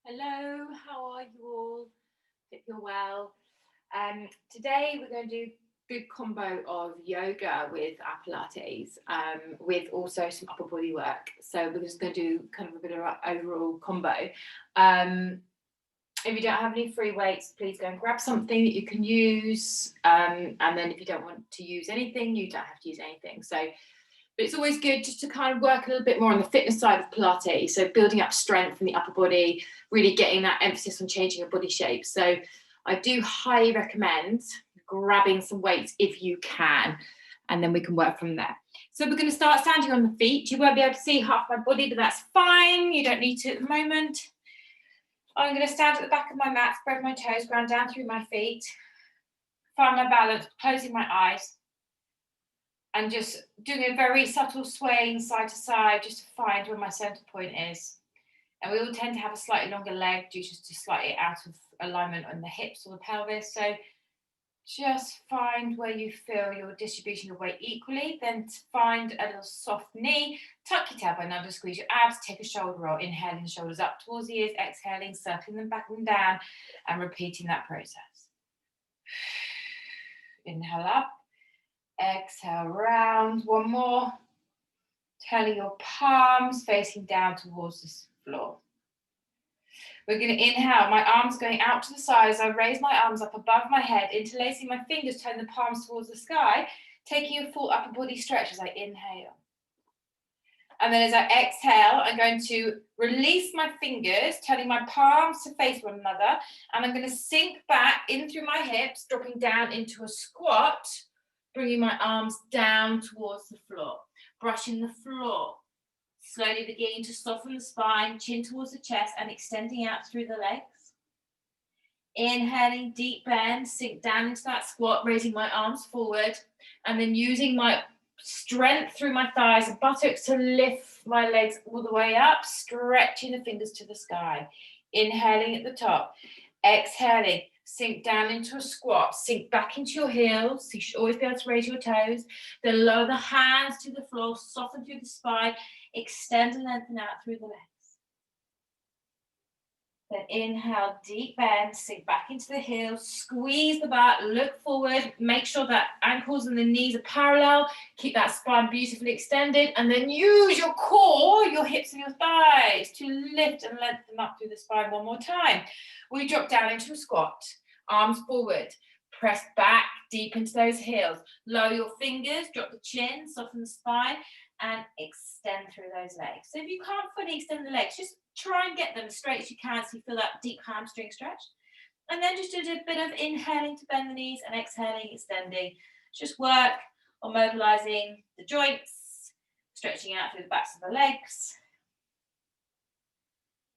Hello, how are you all? Hope you're well. Today we're going to do a good combo of yoga with our Pilates, with also some upper body work. So we're just going to do kind of a bit of an overall combo. If you don't have any free weights, please go and grab something that you can use. And then if you don't want to use anything, you don't have to use anything. But it's always good just to kind of work a little bit more on the fitness side of Pilates. So building up strength in the upper body, really getting that emphasis on changing your body shape. So I do highly recommend grabbing some weights if you can, and then we can work from there. So we're going to start standing on the feet. You won't be able to see half my body, but that's fine. You don't need to at the moment. I'm going to stand at the back of my mat, spread my toes, ground down through my feet, find my balance, closing my eyes, and just doing a very subtle swaying side to side just to find where my center point is. And we all tend to have a slightly longer leg due to slightly out of alignment on the hips or the pelvis. So just find where you feel your distribution of weight equally. Then find a little soft knee, tuck your tailbone under, squeeze your abs, take a shoulder roll, inhaling the shoulders up towards the ears, exhaling, circling them back and down, and repeating that process. Inhale up. Exhale, round. One more. Turning your palms facing down towards the floor. We're going to inhale. My arms going out to the side as I raise my arms up above my head, interlacing my fingers, turn the palms towards the sky, taking a full upper body stretch as I inhale. And then as I exhale, I'm going to release my fingers, turning my palms to face one another, and I'm going to sink back in through my hips, dropping down into a squat, bringing my arms down towards the floor, brushing the floor, slowly beginning to soften the spine, chin towards the chest, and extending out through the legs. Inhaling, deep bend, sink down into that squat, raising my arms forward, and then using my strength through my thighs and buttocks to lift my legs all the way up, stretching the fingers to the sky. Inhaling at the top, exhaling, sink down into a squat, sink back into your heels. So you should always be able to raise your toes. Then lower the hands to the floor, soften through the spine, extend and lengthen out through the legs. Then inhale, deep bend, sink back into the heels, squeeze the butt, look forward, make sure that ankles and the knees are parallel, keep that spine beautifully extended, and then use your core, your hips and your thighs to lift and lengthen up through the spine one more time. We drop down into a squat, arms forward, press back deep into those heels, lower your fingers, drop the chin, soften the spine, and extend through those legs. So if you can't fully extend the legs, just try and get them as straight as you can so you feel that deep hamstring stretch. And then just do a bit of inhaling to bend the knees and exhaling, extending. Just work on mobilizing the joints, stretching out through the backs of the legs.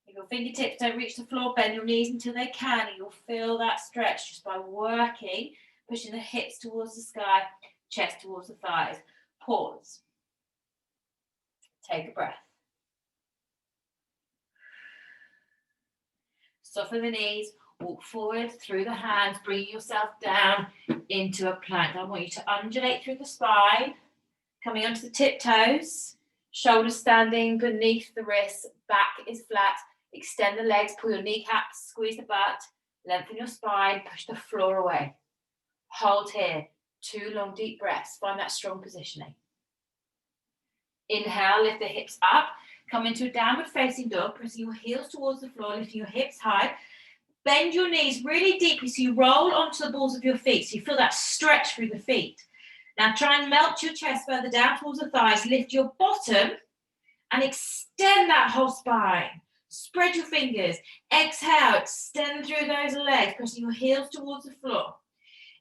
If your fingertips don't reach the floor, bend your knees until they can, and you'll feel that stretch just by working, pushing the hips towards the sky, chest towards the thighs. Pause. Take a breath. Soften the knees, walk forward through the hands, bringing yourself down into a plank. I want you to undulate through the spine, coming onto the tiptoes, shoulders standing beneath the wrists, back is flat, extend the legs, pull your kneecaps, squeeze the butt, lengthen your spine, push the floor away. Hold here, 2 long deep breaths, find that strong positioning. Inhale, lift the hips up, come into a downward facing dog, pressing your heels towards the floor, lifting your hips high. Bend your knees really deeply so you roll onto the balls of your feet, so you feel that stretch through the feet. Now try and melt your chest further down towards the thighs, lift your bottom and extend that whole spine. Spread your fingers, exhale, extend through those legs, pressing your heels towards the floor.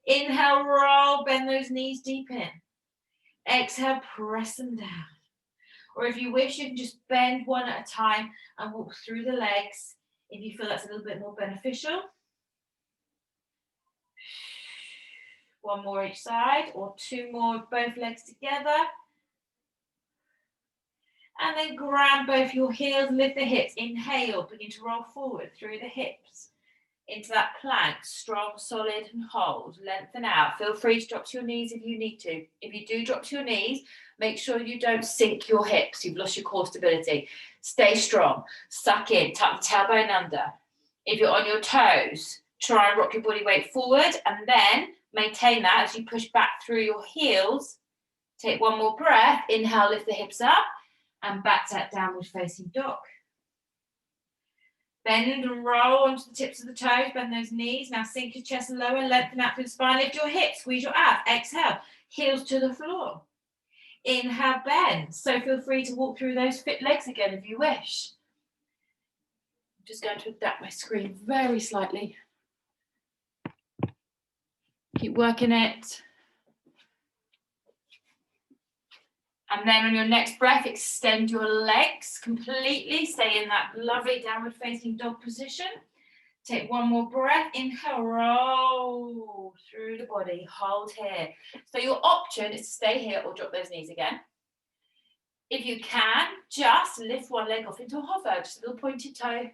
Inhale, roll, bend those knees deep in. Exhale, press them down. Or if you wish, you can just bend one at a time and walk through the legs if you feel that's a little bit more beneficial. One more each side, or 2 more of both legs together. And then grab both your heels, lift the hips. Inhale, begin to roll forward through the hips. into that plank, strong, solid, and hold. Lengthen out. Feel free to drop to your knees if you need to. If you do drop to your knees, make sure you don't sink your hips. You've lost your core stability. Stay strong. Suck in. Tuck the tailbone under. If you're on your toes, try and rock your body weight forward and then maintain that as you push back through your heels. Take one more breath. Inhale, lift the hips up and back to that downward facing dog. Bend and roll onto the tips of the toes, bend those knees. Now sink your chest lower, lengthen out through the spine, lift your hips, squeeze your abs. Exhale, heels to the floor. Inhale, bend. So feel free to walk through those fit legs again if you wish. I'm just going to adapt my screen very slightly. Keep working it. And then on your next breath, extend your legs completely. Stay in that lovely downward facing dog position. Take one more breath. Inhale, roll through the body. Hold here. So your option is to stay here or drop those knees again. If you can, just lift one leg off into a hover, just a little pointed toe.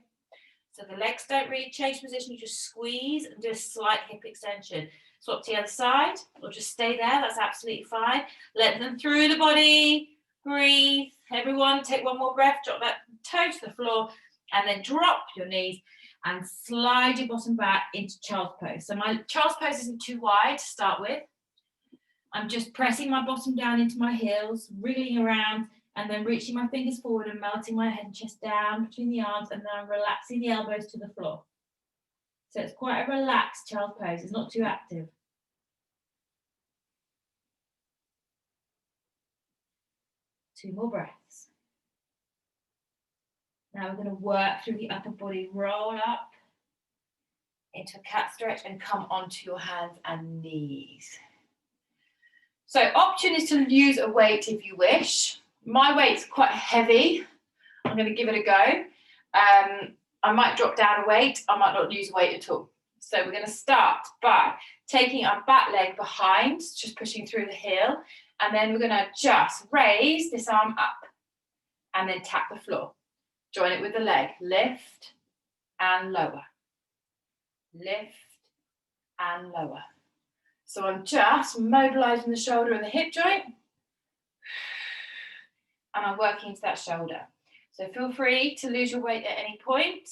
So the legs don't really change position. You just squeeze and do a slight hip extension. Swap to the other side or just stay there. That's absolutely fine. Let them through the body. Breathe. Everyone, take one more breath. Drop that toe to the floor and then drop your knees and slide your bottom back into child's pose. So my child's pose isn't too wide to start with. I'm just pressing my bottom down into my heels, wriggling around, and then reaching my fingers forward and melting my head and chest down between the arms, and then I'm relaxing the elbows to the floor. So it's quite a relaxed child's pose. It's not too active. Two more breaths. Now we're going to work through the upper body, roll up into a cat stretch and come onto your hands and knees. So option is to use a weight if you wish. My weight's quite heavy. I'm going to give it a go. I might drop down a weight. I might not use a weight at all. So we're going to start by taking our back leg behind, just pushing through the heel. And then we're going to just raise this arm up and then tap the floor. Join it with the leg. Lift and lower. Lift and lower. So I'm just mobilizing the shoulder and the hip joint. And I'm working into that shoulder. So feel free to lose your weight at any point.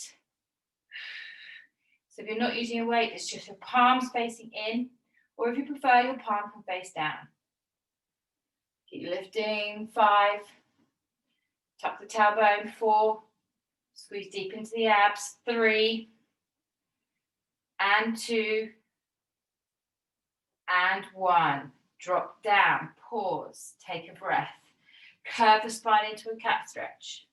So if you're not using a weight, it's just your palms facing in, or if you prefer, your palm can face down. Keep lifting. 5. Tuck the tailbone. 4. Squeeze deep into the abs. 3. And 2. And 1. Drop down. Pause. Take a breath. Curve the spine into a cat stretch.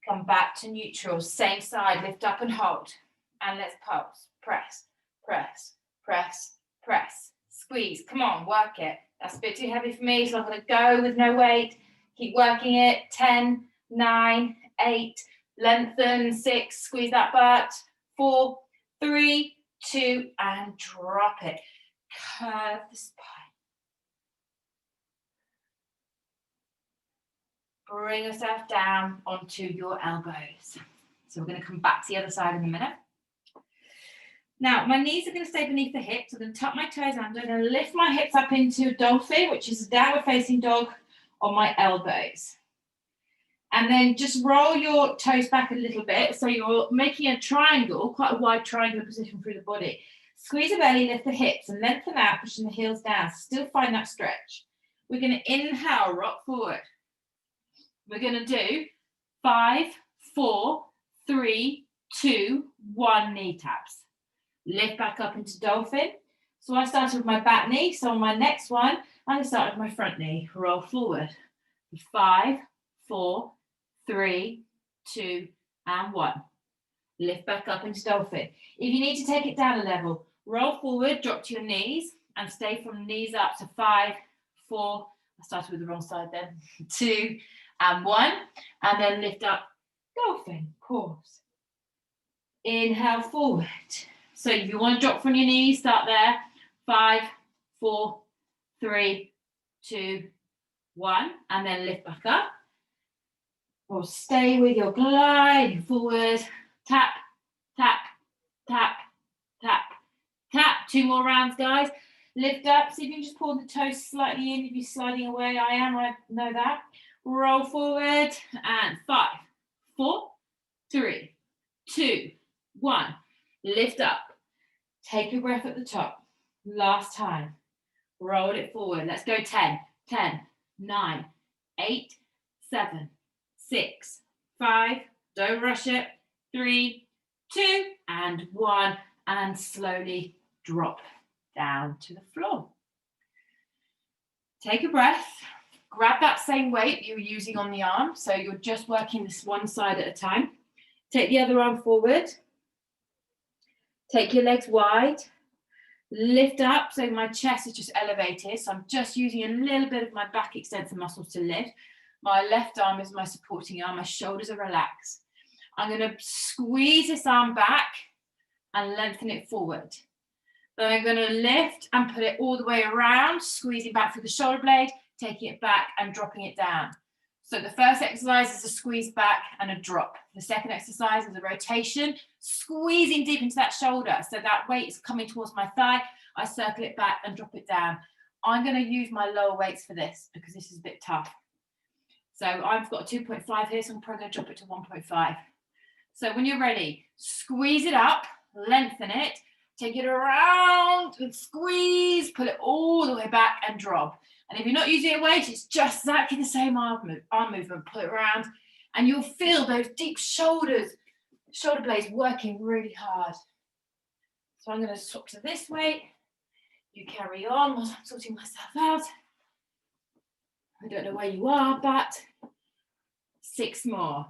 Come back to neutral. Same side. Lift up and hold. And let's pulse. Press, press, press, press. Squeeze. Come on, work it. That's a bit too heavy for me, so I'm going to go with no weight. Keep working it. 10, 9, 8. Lengthen. 6. Squeeze that butt. 4, 3, 2, and drop it. Curve the spine. Bring yourself down onto your elbows. So we're going to come back to the other side in a minute. Now, my knees are going to stay beneath the hips. I'm going to tuck my toes under. I'm going to lift my hips up into a dolphin, which is a downward facing dog on my elbows. And then just roll your toes back a little bit. So you're making a triangle, quite a wide triangular position through the body. Squeeze the belly, lift the hips, and lengthen out, pushing the heels down. Still find that stretch. We're going to inhale, rock forward. We're going to do 5, 4, 3, 2, 1 knee taps. Lift back up into dolphin. So I started with my back knee. So on my next one, I'm going to start with my front knee. Roll forward. 5, 4, 3, 2, and 1. Lift back up into dolphin. If you need to take it down a level, roll forward, drop to your knees, and stay from knees up to 5, 4. I started with the wrong side then. 2, and 1. And then lift up, dolphin. Pause. Inhale forward. So if you want to drop from your knees, start there. 5, 4, 3, 2, 1. And then lift back up. Or stay with your glide forward. Tap, tap, tap, tap. 2 more rounds, guys. Lift up. See if you can just pull the toes slightly in. If you're sliding away, I know that. Roll forward and 5, 4, 3, 2, 1. Lift up. Take a breath at the top. Last time. Roll it forward. Let's go 10, 10, 9, 8, 7, 6, 5. Don't rush it. 3, 2, and 1. And slowly drop down to the floor. Take a breath. Grab that same weight you were using on the arm. So you're just working this one side at a time. Take the other arm forward. Take your legs wide. Lift up, so my chest is just elevated. So I'm just using a little bit of my back extensor muscles to lift. My left arm is my supporting arm. My shoulders are relaxed. I'm going to squeeze this arm back and lengthen it forward. Then I'm going to lift and put it all the way around, squeezing back through the shoulder blade, taking it back and dropping it down. So the first exercise is a squeeze back and a drop. The second exercise is a rotation, squeezing deep into that shoulder. So that weight is coming towards my thigh. I circle it back and drop it down. I'm going to use my lower weights for this because this is a bit tough. So I've got a 2.5 here, so I'm probably going to drop it to 1.5. So when you're ready, squeeze it up, lengthen it, take it around and squeeze, pull it all the way back and drop. And if you're not using a weight, it's just exactly the same arm movement. Pull it around and you'll feel those deep shoulders, shoulder blades working really hard. So I'm going to swap to this weight. You carry on while I'm sorting myself out. I don't know where you are, but 6 more.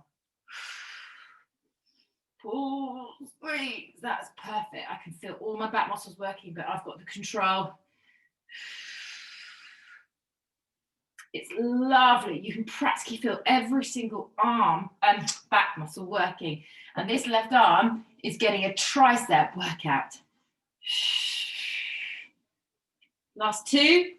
Pull, squeeze. That's perfect. I can feel all my back muscles working, but I've got the control. It's lovely. You can practically feel every single arm and back muscle working. And this left arm is getting a tricep workout. Last 2.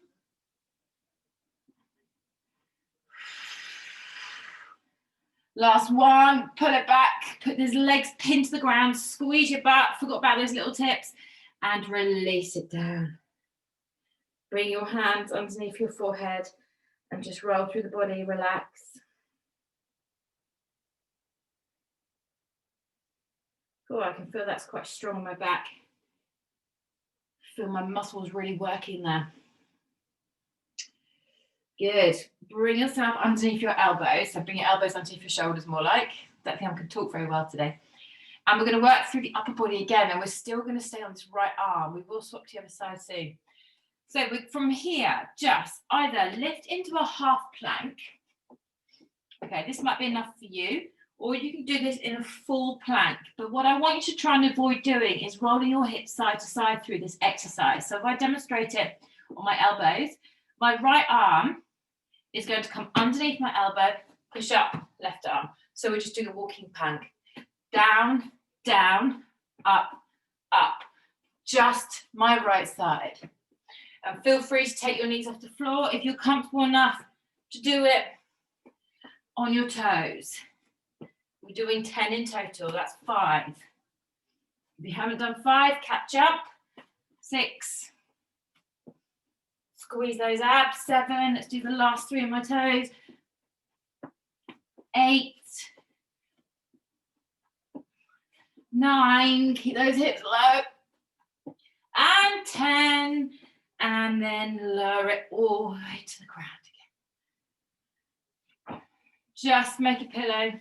Last 1. Pull it back. Put those legs pinned to the ground. Squeeze your butt. Forgot about those little tips. And release it down. Bring your hands underneath your forehead. And just roll through the body, relax. Oh, I can feel that's quite strong in my back. Feel my muscles really working there. Good. Bring yourself underneath your elbows. So bring your elbows underneath your shoulders more like. Don't think I can talk very well today. And we're going to work through the upper body again. And we're still going to stay on this right arm. We will swap to the other side soon. So from here, just either lift into a half plank. Okay, this might be enough for you, or you can do this in a full plank. But what I want you to try and avoid doing is rolling your hips side to side through this exercise. So if I demonstrate it on my elbows, my right arm is going to come underneath my elbow, push up, left arm. So we're just doing a walking plank. Down, down, up, up. Just my right side. And feel free to take your knees off the floor if you're comfortable enough to do it on your toes. We're doing 10 in total, that's 5. If you haven't done 5, catch up. 6. Squeeze those abs. 7, let's do the last 3 on my toes. 8. 9, keep those hips low. And 10. And then lower it all the way to the ground again. Just make a pillow.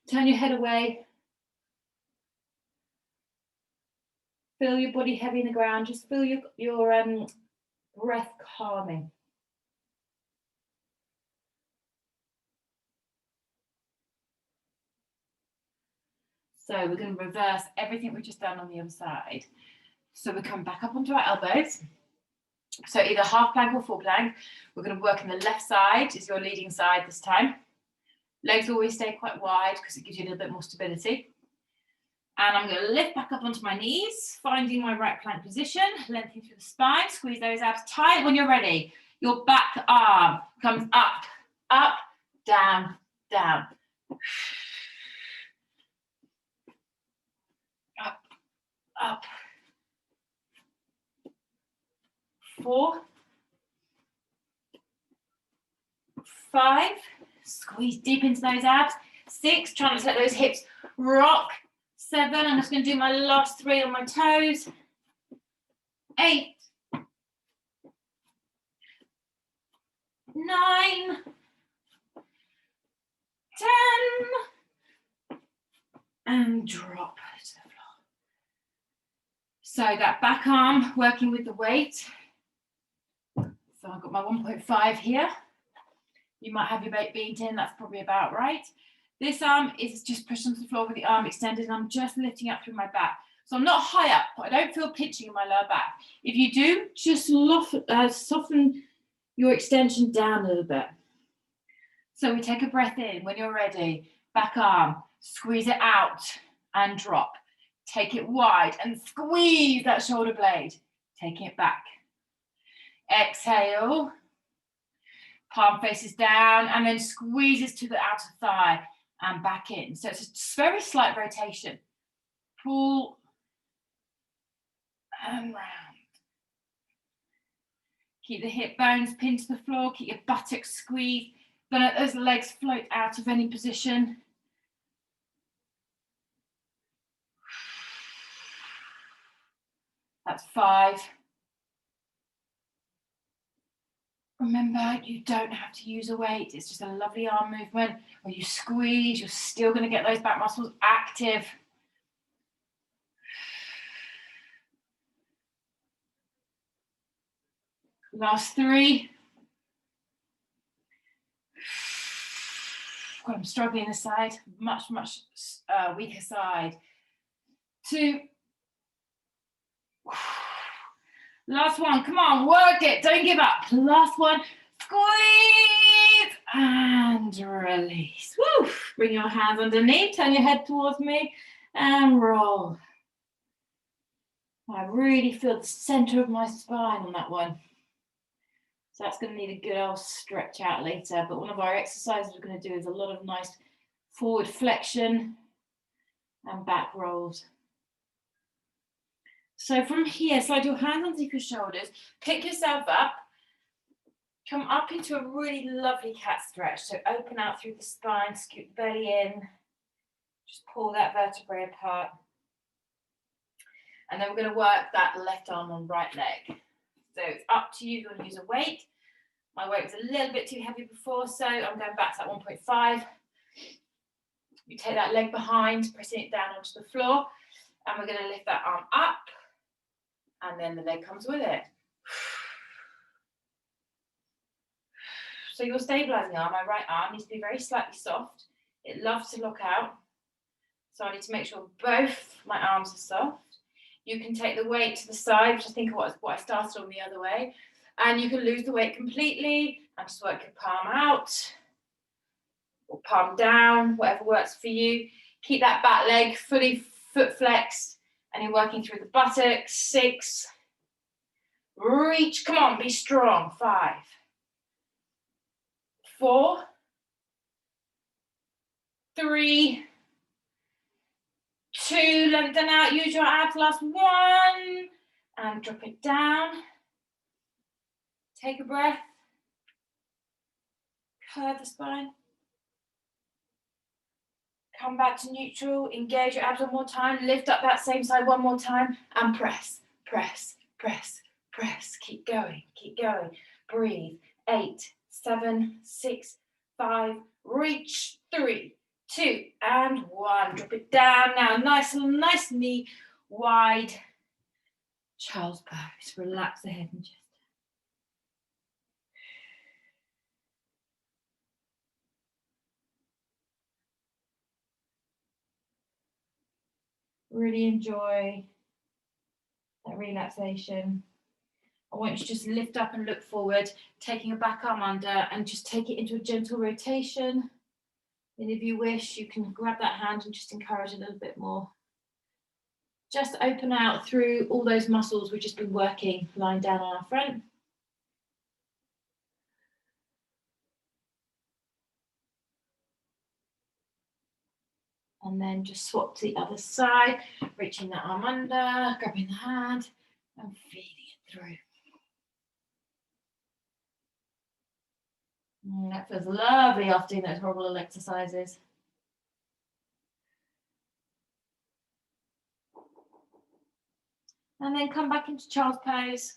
Turn your head away. Feel your body heavy in the ground. Just feel your breath calming. So we're going to reverse everything we've just done on the other side. So we come back up onto our elbows. So either half plank or full plank. We're going to work on the left side, is your leading side this time. Legs always stay quite wide because it gives you a little bit more stability. And I'm going to lift back up onto my knees, finding my right plank position, lengthening through the spine, squeeze those abs tight. When you're ready, your back arm comes up, up, down, down. Up, up. 4, 5, squeeze deep into those abs. 6, try not to let those hips rock. 7, I'm just going to do my last 3 on my toes. 8, 9, 10, and drop to the floor. So that back arm working with the weight. So I've got my 1.5 here. You might have your weight beamed in, that's probably about right. This arm is just pushed onto the floor with the arm extended, and I'm just lifting up through my back. So I'm not high up, I don't feel pinching in my lower back. If you do, just soften your extension down a little bit. So we take a breath in. When you're ready, back arm, squeeze it out and drop. Take it wide and squeeze that shoulder blade. Taking it back. Exhale. Palm faces down and then squeezes to the outer thigh and back in. So it's a very slight rotation. Pull and round. Keep the hip bones pinned to the floor. Keep your buttocks squeezed. Don't let those legs float out of any position. That's 5. Remember, you don't have to use a weight. It's just a lovely arm movement where you squeeze. You're still going to get those back muscles active. Last 3. I'm struggling this side. Much weaker side. 2. Last 1. Come on, work it. Don't give up. Last 1. Squeeze and release. Woo. Bring your hands underneath. Turn your head towards me and roll. I really feel the center of my spine on that one. So that's going to need a good old stretch out later. But one of our exercises we're going to do is a lot of nice forward flexion and back rolls. So from here, slide your hands underneath your shoulders, pick yourself up, come up into a really lovely cat stretch. So open out through the spine, scoot the belly in, just pull that vertebrae apart. And then we're going to work that left arm on right leg. So it's up to you if you want to use a weight. My weight was a little bit too heavy before, so I'm going back to that 1.5. You take that leg behind, pressing it down onto the floor, and we're going to lift that arm up, and then the leg comes with it. So your stabilizing arm, my right arm, needs to be very slightly soft. It loves to lock out, so I need to make sure both my arms are soft. You can take the weight to the side, which I think what I started on the other way, and you can lose the weight completely and just work your palm out or palm down, whatever works for you. Keep that back leg fully foot flexed, and you're working through the buttocks. 6, reach, come on, be strong. 5, 4, 3, 2, lengthen out, use your abs, last 1, and drop it down. Take a breath, curve the spine, come back to neutral, engage your abs one more time, lift up that same side one more time, and press, press, press, press, keep going, breathe. 8, 7, 6, 5, reach, 3, 2, and 1, drop it down. Now nice knee wide, child's pose, relax the head and chest. Really enjoy that relaxation. I want you to just lift up and look forward, taking a back arm under, and just take it into a gentle rotation. And if you wish, you can grab that hand and just encourage a little bit more. Just open out through all those muscles we've just been working, lying down on our front. And then just swap to the other side, reaching that arm under, grabbing the hand and feeding it through. That feels lovely after doing those horrible little exercises. And then come back into child's pose.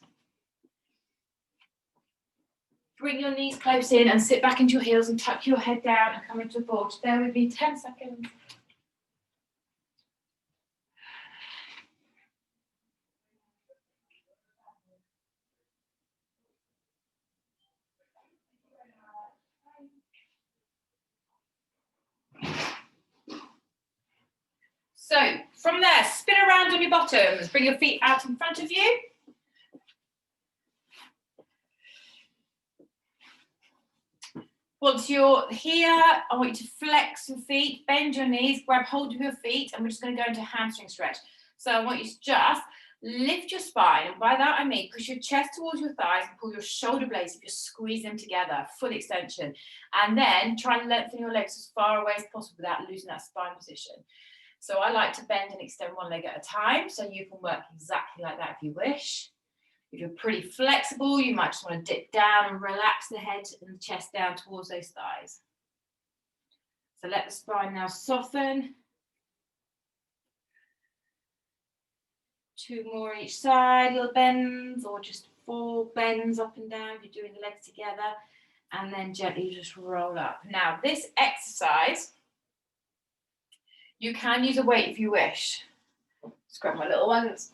Bring your knees close in and sit back into your heels and tuck your head down and come into a ball. Just bear with me 10 seconds. So from there, spin around on your bottoms. Bring your feet out in front of you. Once you're here, I want you to flex your feet, bend your knees, grab hold of your feet, and we're just going to go into a hamstring stretch. So I want you to just lift your spine, and by that I mean push your chest towards your thighs and pull your shoulder blades, if you squeeze them together, full extension. And then try and lengthen your legs as far away as possible without losing that spine position. So I like to bend and extend one leg at a time, so you can work exactly like that if you wish. If you're pretty flexible, you might just want to dip down and relax the head and the chest down towards those thighs. So let the spine now soften. 2 more each side, little bends, or just 4 bends up and down if you're doing the legs together, and then gently just roll up. Now, this exercise, you can use a weight if you wish. Let's grab my little ones.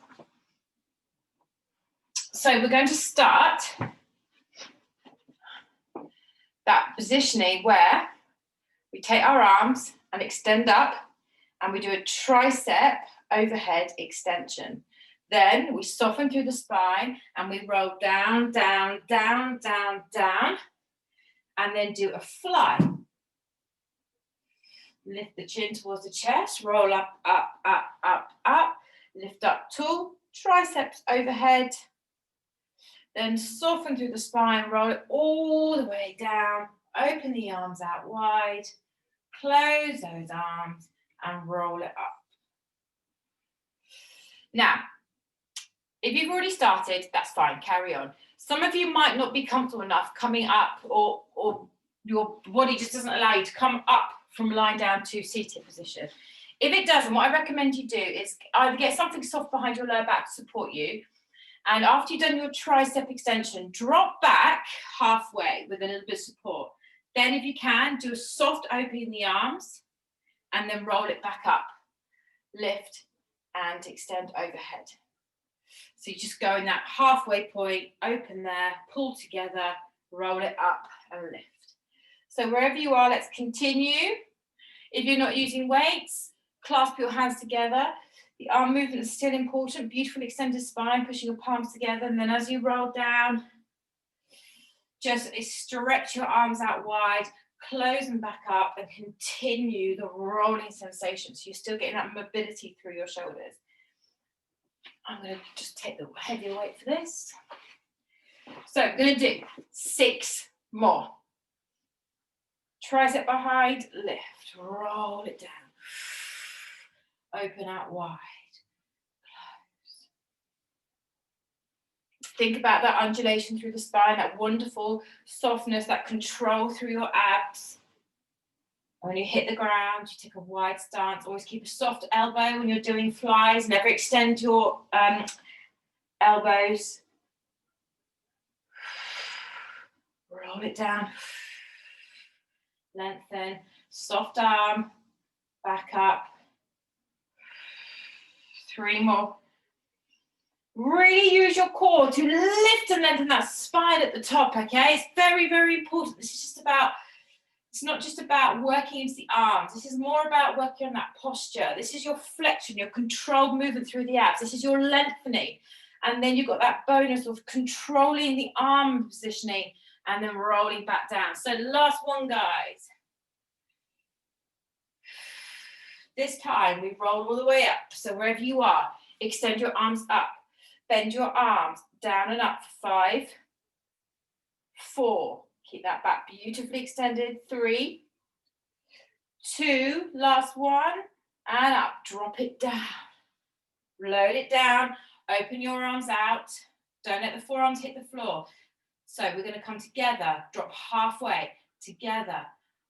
So we're going to start that positioning where we take our arms and extend up, and we do a tricep overhead extension. Then we soften through the spine and we roll down, down, down, down, down, and then do a fly. Lift the chin towards the chest, roll up, up, up, up, up, lift up tall, triceps overhead, then soften through the spine, roll it all the way down, open the arms out wide, close those arms and roll it up. Now, if you've already started, that's fine, carry on. Some of you might not be comfortable enough coming up, or your body just doesn't allow you to come up from lying down to seated position. If it doesn't, what I recommend you do is either get something soft behind your lower back to support you, and after you've done your tricep extension, drop back halfway with a little bit of support. Then if you can, do a soft opening in the arms, and then roll it back up. Lift and extend overhead. So you just go in that halfway point, open there, pull together, roll it up and lift. So wherever you are, let's continue. If you're not using weights, clasp your hands together. The arm movement is still important. Beautiful extended spine, pushing your palms together. And then as you roll down, just stretch your arms out wide, close them back up, and continue the rolling sensation. So you're still getting that mobility through your shoulders. I'm going to just take the heavier weight for this. So I'm going to do 6 more. Tricep behind, lift, roll it down. Open out wide, close. Think about that undulation through the spine, that wonderful softness, that control through your abs. When you hit the ground, you take a wide stance. Always keep a soft elbow when you're doing flies. Never extend your elbows. Roll it down. Lengthen. Soft arm. Back up. 3 more. Really use your core to lift and lengthen that spine at the top, okay? It's very, very important. This is just about, it's not just about working into the arms. This is more about working on that posture. This is your flexion, your controlled movement through the abs. This is your lengthening. And then you've got that bonus of controlling the arm positioning and then rolling back down. So last one, guys. This time we roll all the way up. So wherever you are, extend your arms up. Bend your arms down and up for 5, 4. Keep that back beautifully extended. 3, 2, last one. and up. Drop it down. Load it down. Open your arms out. Don't let the forearms hit the floor. So we're going to come together. Drop halfway. Together.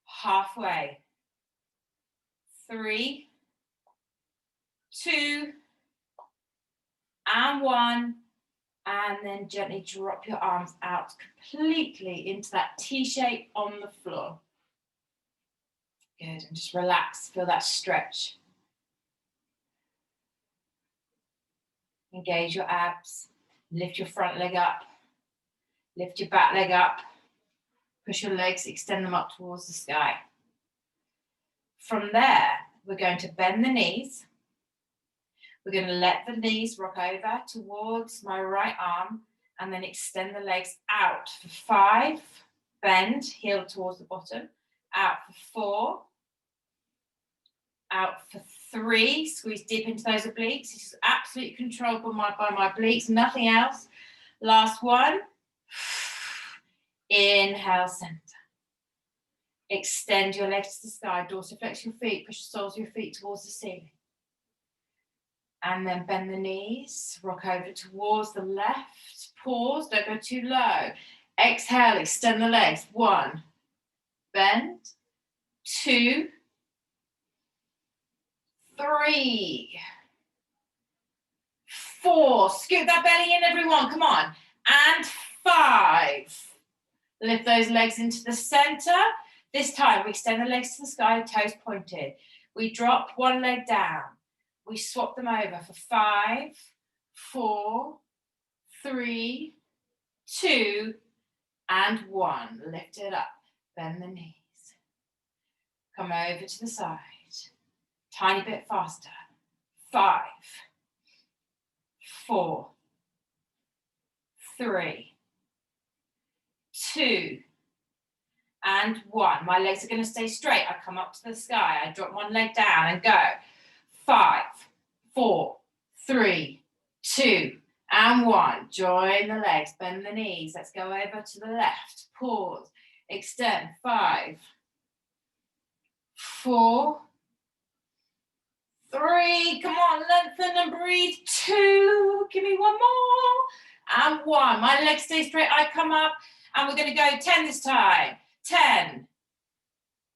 Halfway. 3, 2, and 1. And then gently drop your arms out completely into that T shape on the floor. Good, and just relax, feel that stretch. Engage your abs, lift your front leg up, lift your back leg up, push your legs, extend them up towards the sky. From there, we're going to bend the knees. We're going to let the knees rock over towards my right arm and then extend the legs out for 5, bend, heel towards the bottom, out for 4, out for 3, squeeze deep into those obliques. This is absolutely controlled by my obliques, nothing else. Last one. Inhale, center. Extend your legs to the sky, dorsiflex your feet, push the soles of your feet towards the ceiling. And then bend the knees, rock over towards the left, pause, don't go too low. Exhale, extend the legs. 1, bend, 2, 3, 4, scoot that belly in, everyone, come on, and 5. Lift those legs into the center. This time we extend the legs to the sky, toes pointed. We drop one leg down. We swap them over for 5, 4, 3, 2, and 1. Lift it up, bend the knees. Come over to the side. Tiny bit faster. 5, 4, 3, 2, and 1. My legs are going to stay straight. I come up to the sky. I drop one leg down and go. 5, 4, 3, 2, and 1. Join the legs, bend the knees. Let's go over to the left. Pause. Extend. 5, 4, 3. Come on, lengthen and breathe. 2. Give me one more. And 1. My legs stay straight. I come up, and we're going to go 10 this time. 10,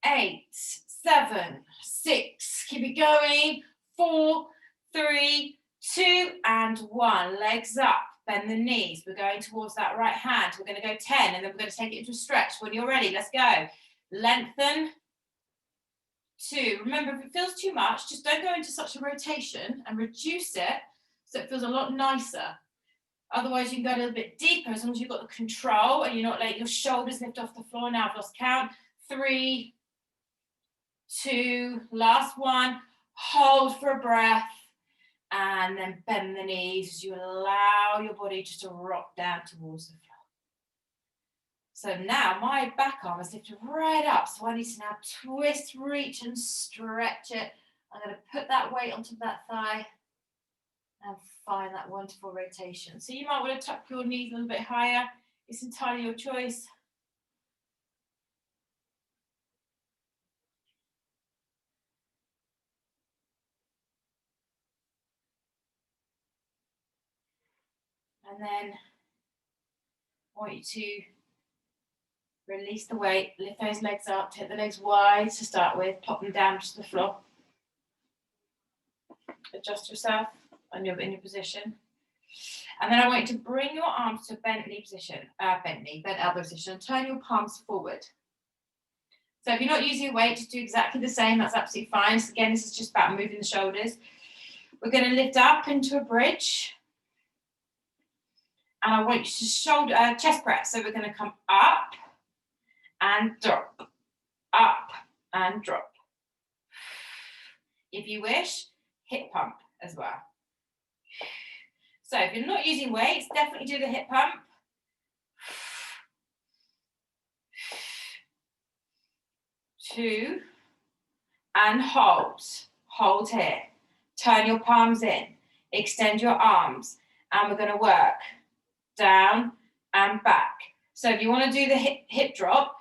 8, 7, 6. Keep it going. 4, 3, 2, and 1. Legs up. Bend the knees. We're going towards that right hand. We're going to go 10, and then we're going to take it into a stretch. When you're ready, let's go. Lengthen. 2. Remember, if it feels too much, just don't go into such a rotation and reduce it so it feels a lot nicer. Otherwise, you can go a little bit deeper as long as you've got the control and you're not letting your shoulders lift off the floor. Now I've lost count. 3, 2, last one. Hold for a breath and then bend the knees as you allow your body just to rock down towards the floor. So now my back arm is lifted right up. So I need to now twist, reach and stretch it. I'm going to put that weight onto that thigh and find that wonderful rotation. So you might want to tuck your knees a little bit higher. It's entirely your choice. And then I want you to release the weight, lift those legs up, take the legs wide to start with, pop them down to the floor. Adjust yourself in your position. And then I want you to bring your arms to a bent knee position, bent elbow position, and turn your palms forward. So if you're not using a weight, just do exactly the same. That's absolutely fine. So again, this is just about moving the shoulders. We're going to lift up into a bridge. And I want you to chest press. So we're going to come up and drop, up and drop. If you wish, hip pump as well. So if you're not using weights, definitely do the hip pump. 2, and hold. Hold here. Turn your palms in. Extend your arms. And we're going to work down and back. So if you want to do the hip drop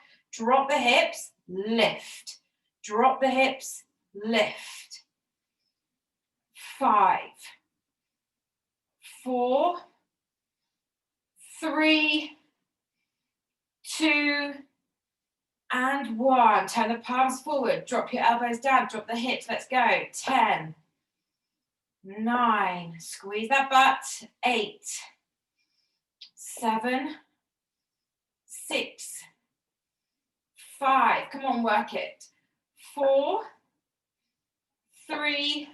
the hips, lift. Drop the hips, lift. 5, 4, 3, 2, and 1. Turn the palms forward, drop your elbows down, drop the hips, let's go. 10, 9, squeeze that butt. 8, 7, 6, 5, come on, work it. 4, 3,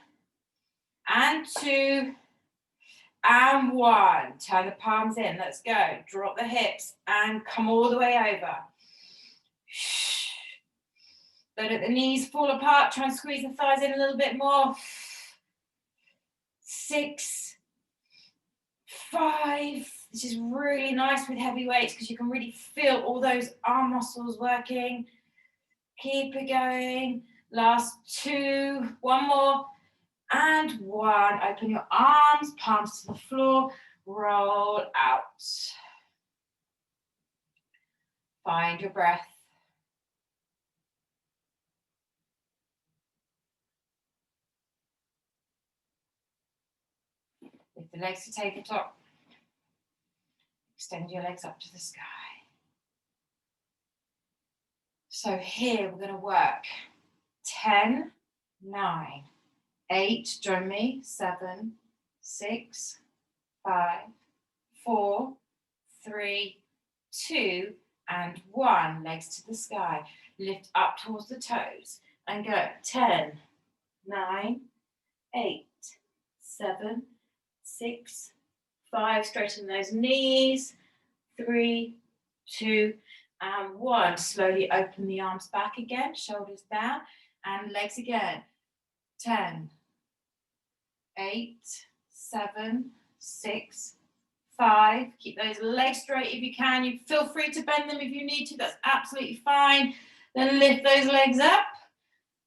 and 2, and 1. Turn the palms in, let's go. Drop the hips and come all the way over. Don't let the knees fall apart. Try and squeeze the thighs in a little bit more. 6, 5. This is really nice with heavy weights because you can really feel all those arm muscles working. Keep it going. Last 2. One more. And 1. Open your arms, palms to the floor. Roll out. Find your breath. Lift the legs to tabletop. Extend your legs up to the sky. So here we're going to work 10, 9, 8, join me, 7, 6, 5, 4, 3, 2, and 1. Legs to the sky. Lift up towards the toes and go 10, 9, 8, 7, 6, 5. Straighten those knees. 3, 2, and 1. Slowly open the arms back again, shoulders down, and legs again. 10, 8, 7, 6, 5. Keep those legs straight if you can. You feel free to bend them if you need to. That's absolutely fine. Then lift those legs up.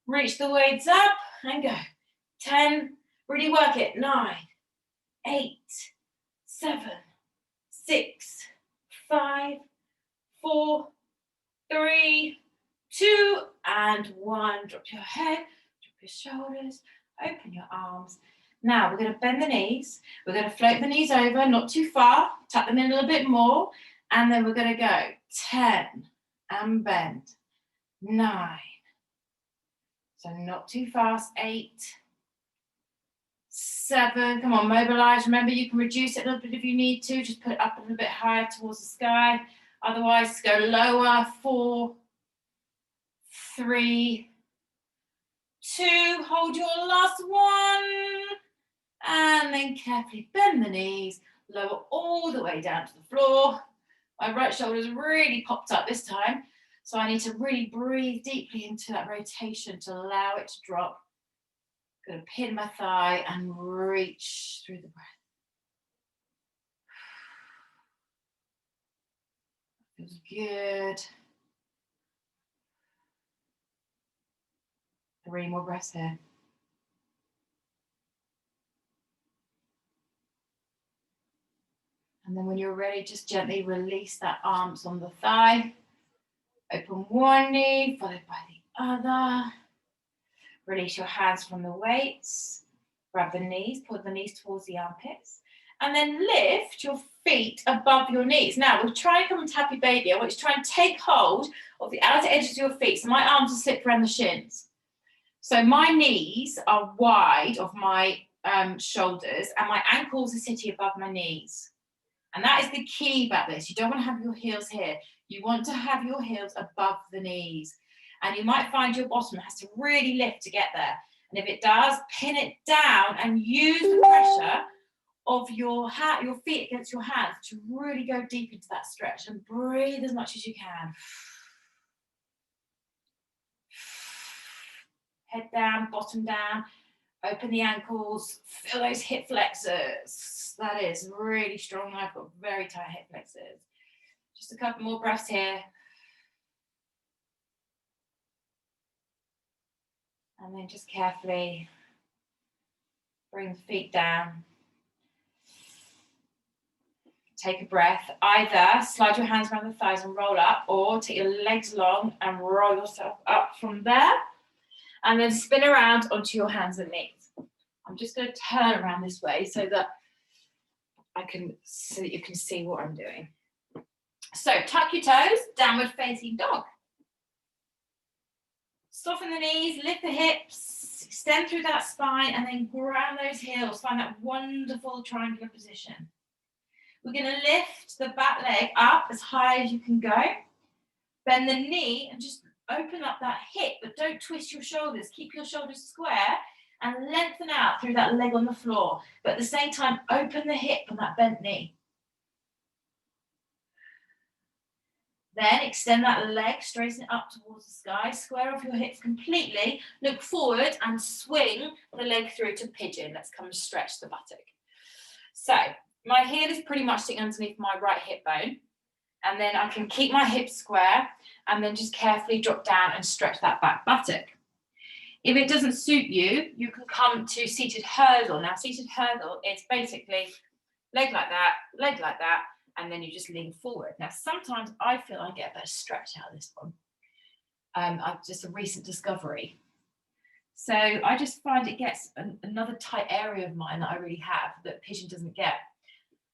Reach the weights up and go. 10. Really work it. 9, 8, 7, 6, 5, 4, 3, 2, and 1. Drop your head. Drop your shoulders. Open your arms. Now we're going to bend the knees. We're going to float the knees over, not too far. Tuck them in a little bit more. And then we're going to go 10 and bend. 9. So not too fast. 8, 7. Come on, mobilize. Remember, you can reduce it a little bit if you need to. Just put it up a little bit higher towards the sky. Otherwise, go lower. 4, 3, 2. Hold your last one. And then carefully bend the knees, lower all the way down to the floor. My right shoulder's really popped up this time, so I need to really breathe deeply into that rotation to allow it to drop. I'm going to pin my thigh and reach through the breath. Feels good. 3 more breaths here. And then when you're ready, just gently release that arms on the thigh. Open one knee, followed by the other. Release your hands from the weights. Grab the knees, pull the knees towards the armpits. And then lift your feet above your knees. Now, we'll try and come into happy baby. I want you to try and take hold of the outer edges of your feet. So my arms are slipped around the shins. So my knees are wide of my shoulders, and my ankles are sitting above my knees. And that is the key about this. You don't want to have your heels here. You want to have your heels above the knees. And you might find your bottom has to really lift to get there. And if it does, pin it down and use the pressure of your feet against your hands to really go deep into that stretch, and breathe as much as you can. Head down, bottom down. Open the ankles, feel those hip flexors. That is really strong. I've got very tight hip flexors. Just a couple more breaths here. And then just carefully bring the feet down. Take a breath. Either slide your hands around the thighs and roll up, or take your legs long and roll yourself up from there. And then spin around onto your hands and knees. I'm just going to turn around this way so that you can see what I'm doing. So tuck your toes, downward facing dog. Soften the knees, lift the hips, extend through that spine, and then ground those heels. Find that wonderful triangular position. We're going to lift the back leg up as high as you can go. Bend the knee and just open up that hip, but don't twist your shoulders. Keep your shoulders square and lengthen out through that leg on the floor. But at the same time, open the hip on that bent knee. Then extend that leg, straighten it up towards the sky, square off your hips completely, look forward and swing the leg through to pigeon. Let's come and stretch the buttock. So my heel is pretty much sitting underneath my right hip bone, and then I can keep my hips square and then just carefully drop down and stretch that back buttock. If it doesn't suit you, you can come to seated hurdle. Now, seated hurdle is basically leg like that, and then you just lean forward. Now, sometimes I feel I get a better stretch out of this one. Just a recent discovery. So I just find it gets another tight area of mine that I really have that pigeon doesn't get.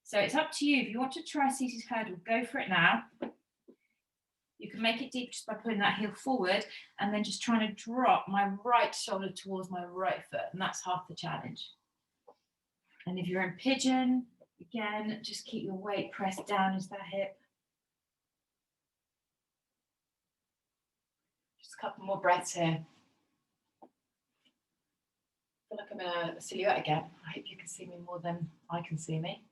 So it's up to you. If you want to try seated hurdle, go for it now. You can make it deep just by putting that heel forward and then just trying to drop my right shoulder towards my right foot. And that's half the challenge. And if you're in pigeon, again, just keep your weight pressed down into that hip. Just a couple more breaths here. I feel like I'm in a silhouette again. I hope you can see me more than I can see me.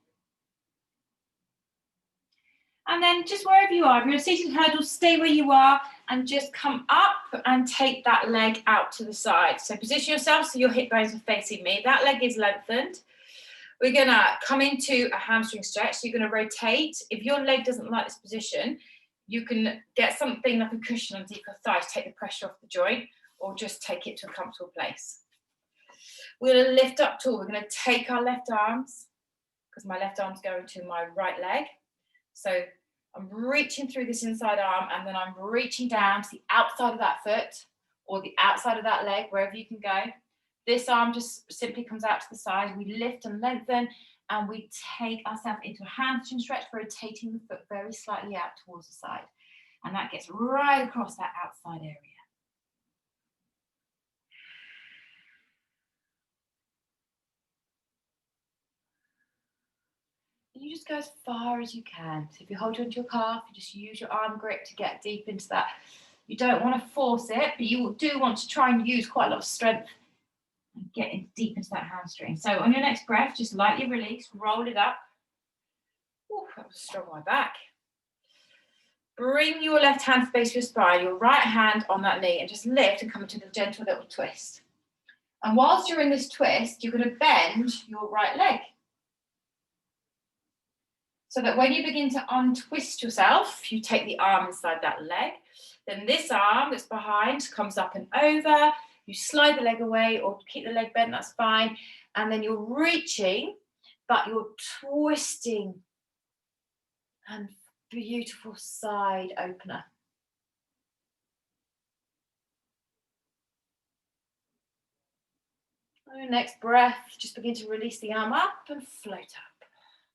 And then just wherever you are, if you're in a seated hurdle, stay where you are and just come up and take that leg out to the side. So position yourself so your hip bones are facing me. That leg is lengthened. We're going to come into a hamstring stretch. So you're going to rotate. If your leg doesn't like this position, you can get something like a cushion underneath your thigh to take the pressure off the joint, or just take it to a comfortable place. We're going to lift up tall. We're going to take our left arms, because my left arm's going to my right leg. So I'm reaching through this inside arm, and then I'm reaching down to the outside of that foot or the outside of that leg, wherever you can go. This arm just simply comes out to the side. We lift and lengthen, and we take ourselves into a hamstring stretch, rotating the foot very slightly out towards the side. And that gets right across that outside area. You just go as far as you can. So if you hold onto your calf, you just use your arm grip to get deep into that. You don't want to force it, but you do want to try and use quite a lot of strength and get deep into that hamstring. So on your next breath, just lightly release, roll it up. Ooh, that was strong on my back. Bring your left hand to the base of your spine, your right hand on that knee, and just lift and come into the gentle little twist. And whilst you're in this twist, you're going to bend your right leg, so that when you begin to untwist yourself, you take the arm inside that leg. Then this arm that's behind comes up and over. You slide the leg away or keep the leg bent, that's fine. And then you're reaching, but you're twisting. And beautiful side opener. On your next breath, just begin to release the arm up and float up.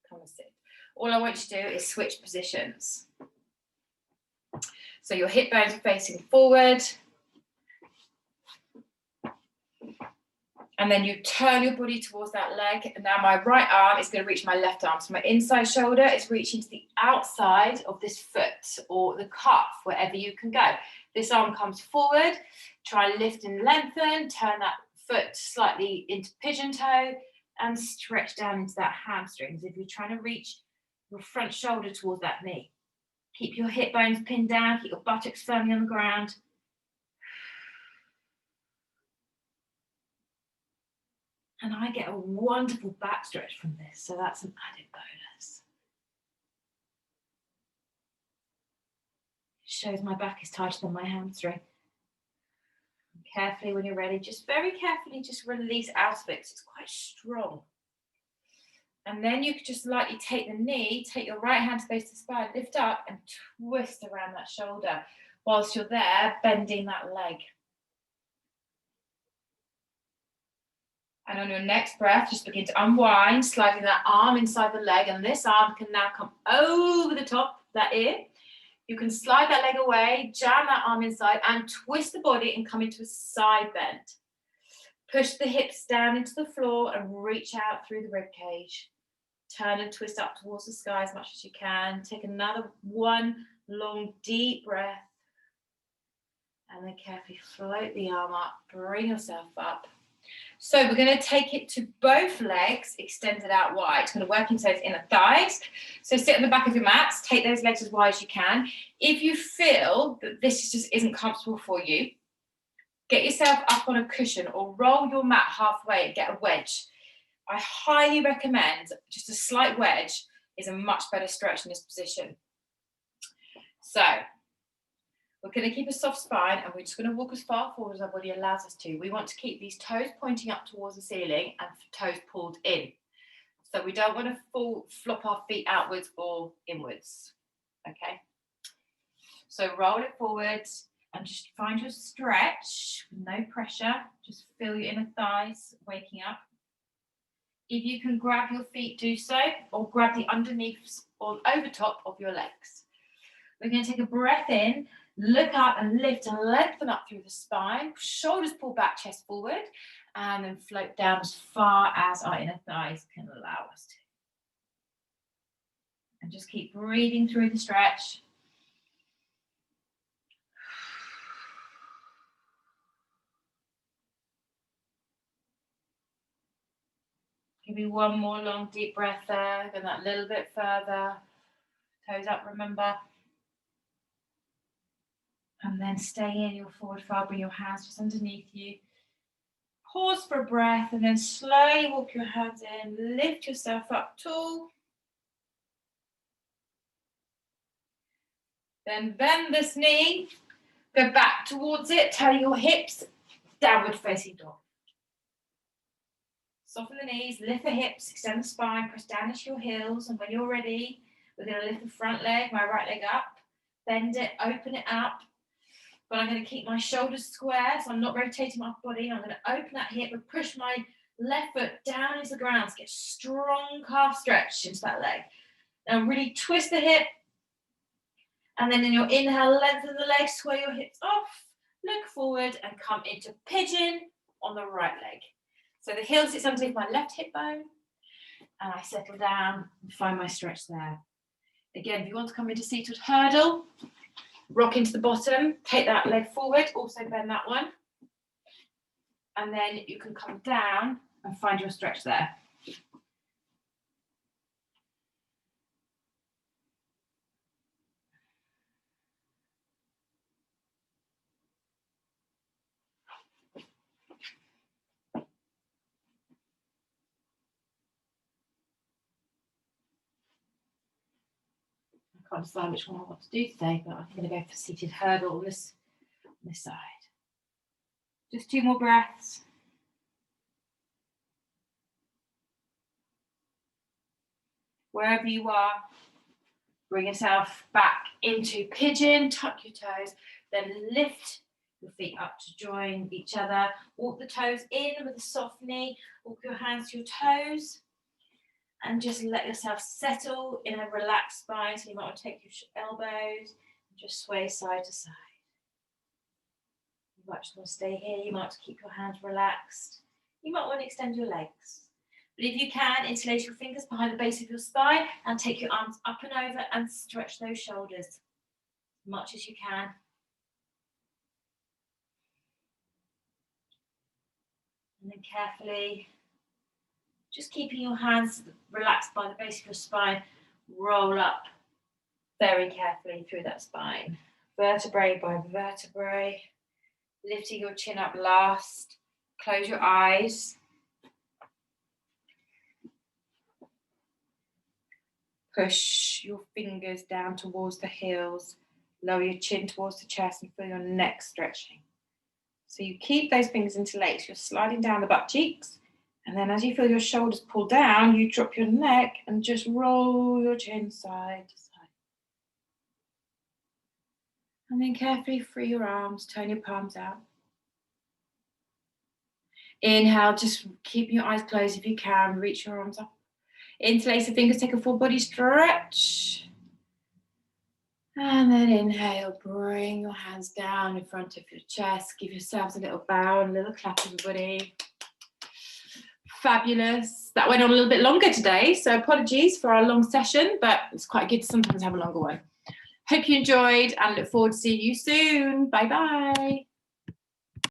Come and sit. All I want you to do is switch positions. So your hip bones are facing forward. And then you turn your body towards that leg. And now my right arm is going to reach my left arm. So my inside shoulder is reaching to the outside of this foot or the calf, wherever you can go. This arm comes forward. Try lift and lengthen. Turn that foot slightly into pigeon toe and stretch down into that hamstring. As if you're trying to reach your front shoulder towards that knee. Keep your hip bones pinned down, keep your buttocks firmly on the ground. And I get a wonderful back stretch from this, so that's an added bonus. It shows my back is tighter than my hamstring. And carefully, when you're ready, just very carefully, just release out of it, because it's quite strong. And then you could just lightly take the knee, take your right hand to the base of the spine, lift up and twist around that shoulder whilst you're there, bending that leg. And on your next breath, just begin to unwind, sliding that arm inside the leg, and this arm can now come over the top of that ear. You can slide that leg away, jam that arm inside, and twist the body and come into a side bend. Push the hips down into the floor and reach out through the rib cage. Turn and twist up towards the sky as much as you can. Take another one long, deep breath. And then carefully float the arm up, bring yourself up. So we're going to take it to both legs extended out wide. It's going to work into those inner thighs. So sit on the back of your mats, take those legs as wide as you can. If you feel that this just isn't comfortable for you, get yourself up on a cushion or roll your mat halfway and get a wedge. I highly recommend just a slight wedge is a much better stretch in this position. So we're going to keep a soft spine and we're just going to walk as far forward as our body allows us to. We want to keep these toes pointing up towards the ceiling and toes pulled in. So we don't want to flop our feet outwards or inwards. Okay. So roll it forwards and just find your stretch, no pressure. Just feel your inner thighs waking up. If you can grab your feet, do so, or grab the underneath or over top of your legs. We're going to take a breath in, look up and lift and lengthen up through the spine. Shoulders pull back, chest forward, and then float down as far as our inner thighs can allow us to. And just keep breathing through the stretch. Give me one more long deep breath there. Go that little bit further. Toes up, remember. And then stay in your forward fold. Bring your hands just underneath you. Pause for a breath and then slowly walk your hands in. Lift yourself up tall. Then bend this knee. Go back towards it. Turn your hips. Downward facing dog. Soften the knees, lift the hips, extend the spine, press down into your heels. And when you're ready, we're going to lift the front leg, my right leg up, bend it, open it up. But I'm going to keep my shoulders square, so I'm not rotating my body. I'm going to open that hip and push my left foot down into the ground to get strong calf stretch into that leg. Now really twist the hip. And then in your inhale, lengthen the leg, square your hips off, look forward and come into pigeon on the right leg. So the heel sits underneath my left hip bone and I settle down and find my stretch there. Again, if you want to come into seated hurdle, rock into the bottom, take that leg forward, also bend that one. And then you can come down and find your stretch there. I can't decide which one I want to do today, but I'm going to go for seated hurdle on this side. Just 2 more breaths. Wherever you are, bring yourself back into pigeon, tuck your toes, then lift your feet up to join each other. Walk the toes in with a soft knee, walk your hands to your toes, and just let yourself settle in a relaxed spine. So you might want to take your elbows and just sway side to side. You might just want to stay here. You might want to keep your hands relaxed. You might want to extend your legs. But if you can, interlace your fingers behind the base of your spine and take your arms up and over and stretch those shoulders as much as you can. And then carefully, just keeping your hands relaxed by the base of your spine, roll up very carefully through that spine. Vertebrae by vertebrae, lifting your chin up last. Close your eyes. Push your fingers down towards the heels. Lower your chin towards the chest and feel your neck stretching. So you keep those fingers interlaced. You're sliding down the butt cheeks. And then as you feel your shoulders pull down, you drop your neck and just roll your chin side to side. And then carefully free your arms, turn your palms out. Inhale, just keep your eyes closed if you can. Reach your arms up. Interlace the fingers, take a full body stretch. And then inhale, bring your hands down in front of your chest. Give yourselves a little bow and a little clap, everybody. Fabulous. That went on a little bit longer today, so apologies for our long session, but it's quite good to sometimes have a longer one. Hope you enjoyed and look forward to seeing you soon. Bye-bye.